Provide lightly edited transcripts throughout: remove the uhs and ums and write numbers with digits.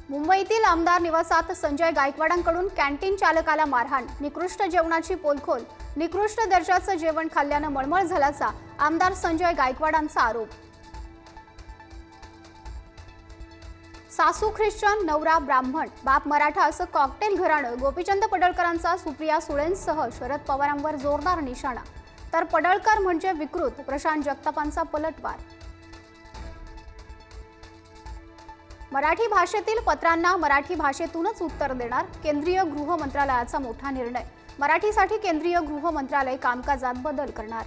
मुंबईतील आमदार निवासात संजय गायकवाडांकडून कॅन्टीन चालकाला मारहाण, निकृष्ट जेवणाची पोलखोल, निकृष्ट दर्जाचं जेवण खाल्ल्यानं मळमळ झाल्याचा आमदार संजय गायकवाडांचा आरोप। सासू ख्रिश्चन, नवरा ब्राह्मण, बाप मराठा असं कॉकटेल घराणं गोपीचंद पडळकरांचा सुप्रिया सुळेंसह शरद पवारांवर जोरदार निशाणा, तर पडळकर म्हणजे विकृत, प्रशांत जगतापांचा पलटवार। मराठी भाषेतील पत्रांना मराठी भाषेतूनच उत्तर देणार, केंद्रीय गृह मंत्रालयाचा मोठा निर्णय। मराठीसाठी केंद्रीय गृह मंत्रालय कामकाजात बदल करणार।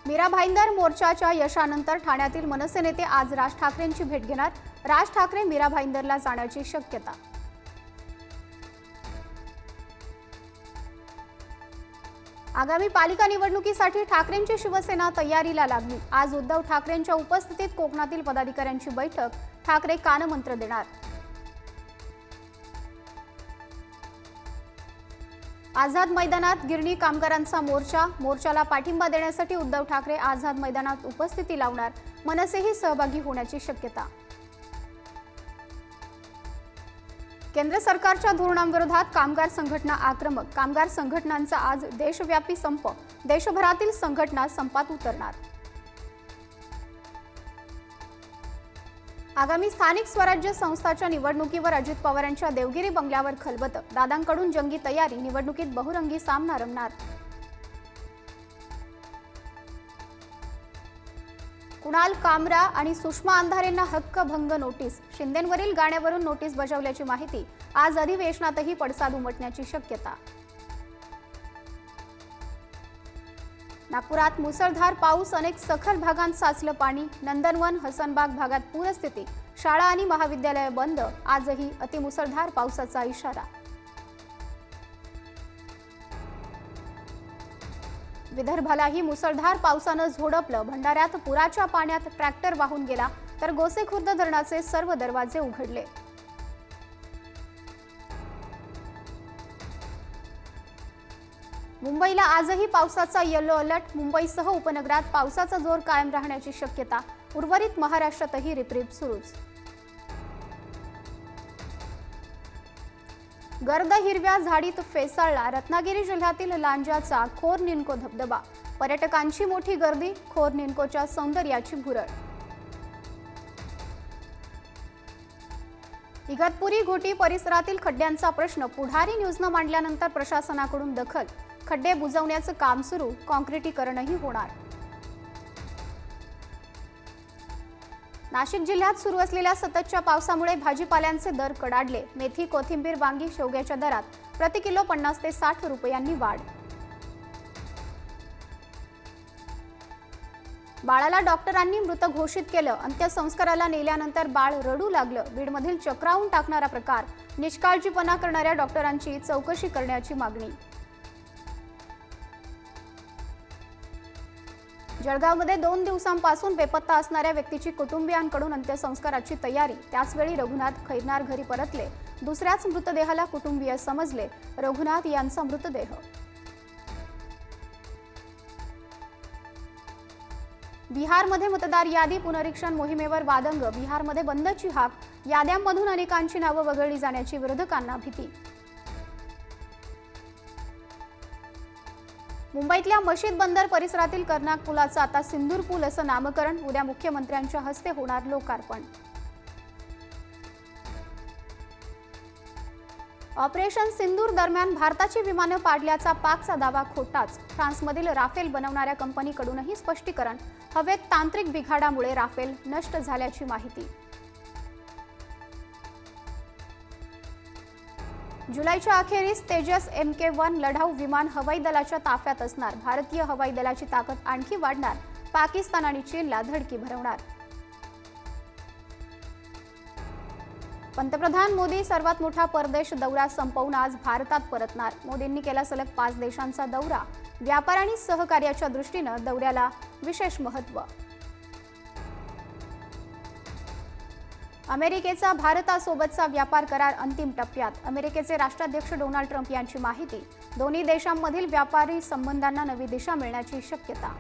मीरा भाईंदर मोर्चाच्या यशानंतर ठाण्यातील मनसे नेते आज राज ठाकरेंची भेट घेणार। राज ठाकरे मीरा भाईंदरला जाण्याची शक्यता। आगामी पालिका निवडणुकीसाठी ठाकरेंची शिवसेना तयारीला लागली। आज उद्धव ठाकरेंच्या उपस्थितीत कोकणातील पदाधिकाऱ्यांची बैठक, ठाकरे कानमंत्र देणार। आझाद मैदानात गिरणी कामगारांचा मोर्चाला पाठिंबा देण्यासाठी उद्धव ठाकरे आझाद मैदानात उपस्थिती लावणार, मनसेही सहभागी होण्याची शक्यता। केंद्र सरकारच्या धोरणांविरोधात कामगार संघटना आक्रमक, कामगार संघटनांचा आज देशव्यापी संप, देशभरातील संघटना संपात उतरणार। आगामी स्थानिक स्वराज्य संस्थांच्या निवडणुकीवर अजित पवारांच्या देवगिरी बंगल्यावर खलबत, दादांकडून जंगी तयारी, निवडणुकीत बहुरंगी सामना रंगणार। कुणाल कामरा आणि सुषमा अंधारेंना हक्कभंग नोटीस, शिंदेंवरील गाण्यावरून नोटीस बजावल्याची माहिती। आज अधिवेशनातही पडसाद उमटण्याची शक्यता। नागपुरात मुसळधार पाऊस, अनेक सखल भागांत साचलं पाणी, नंदनवन हसनबाग भागात पूरस्थिती, शाळा आणि महाविद्यालय बंद, आजही अतिमुसळधार पावसाचा इशारा। विदर्भालाही मुसळधार पावसानं झोडपलं, भंडाऱ्यात पुराच्या पाण्यात ट्रॅक्टर वाहून गेला, तर गोसेखुर्द धरणाचे सर्व दरवाजे उघडले। मुंबईला आजही पावसाचा येलो अलर्ट, मुंबईसह उपनगरात पावसाचा जोर कायम राहण्याची शक्यता, उर्वरित महाराष्ट्रातही रिपरिप सुरूच। गर्द हिरव्या झाडीत फेसाळला रत्नागिरी जिल्ह्यातील लांजाचा खोरनिन्को धबधबा, पर्यटकांची मोठी गर्दी, खोरनिन्कोच्या सौंदर्याची भुरळ। इगतपुरी घोटी परिसरातील खड्ड्यांचा प्रश्न पुढारी न्यूजनं मांडल्यानंतर प्रशासनाकडून दखल, खड्डे बुजवण्याचं काम सुरू, काँक्रिटीकरणही होणार। नाशिक जिल्ह्यात सुरू असलेल्या सततच्या पावसामुळे भाजीपाल्यांचे दर कडाडले, मेथी, कोथिंबीर, वांगी, शेवग्याच्या दरात प्रति किलो 50 ते 60 रुपयांनी वाढ। बाळाला डॉक्टरांनी मृत घोषित केलं, अंत्यसंस्काराला नेल्यानंतर बाळ रडू लागलं, बीडमधील चक्रावून टाकणारा प्रकार, निष्काळजीपणा करणाऱ्या डॉक्टरांची चौकशी करण्याची मागणी। जळगावमध्ये 2 दिवसांपासून बेपत्ता असणाऱ्या व्यक्तीची कुटुंबियांकडून अंत्यसंस्काराची तयारी, त्याचवेळी रघुनाथ खैरनार घरी परतले, दुसऱ्याच मृतदेहाला कुटुंबीय समजले, रघुनाथ यांचा मृतदेह। बिहारमध्ये मतदार यादी पुनरीक्षण मोहिमेवर वादंग, बिहारमध्ये बंदची हाक, याद्यांमधून अनेकांची नावं वगळली जाण्याची विरोधकांना भीती। मुंबईतल्या मशीद बंदर परिसरातील कर्नाक पुलाचं आता सिंदूर पूल असं नामकरण, उद्या मुख्यमंत्र्यांच्या हस्ते होणार लोकार्पण। ऑपरेशन सिंदूर दरम्यान भारताची विमानं पाडल्याचा पाकचा दावा खोटाच, फ्रान्समधील राफेल बनवणाऱ्या कंपनीकडूनही स्पष्टीकरण, हवेत तांत्रिक बिघाडामुळे राफेल नष्ट झाल्याची माहिती। जुलैच्या अखेरीस तेजस MK1 लढाऊ विमान हवाई दलाच्या ताफ्यात असणार, भारतीय हवाई दलाची ताकद आणखी वाढणार, पाकिस्तान आणि चीनला धडकी भरवणार। पंतप्रधान मोदी सर्वात मोठा परदेश दौरा संपवून आज भारतात परतणार, मोदींनी केला सलग 5 देशांचा दौरा, व्यापार आणि सहकार्याच्या दृष्टीनं दौऱ्याला विशेष महत्त्व। अमेरिकेचा भारतासोबतचा व्यापार करार अंतिम टप्प्यात, अमेरिकेचे राष्ट्राध्यक्ष डोनाल्ड ट्रम्प यांची माहिती, दोन्ही देशांमधील व्यापारी संबंधांना नवी दिशा मिळण्याची शक्यता।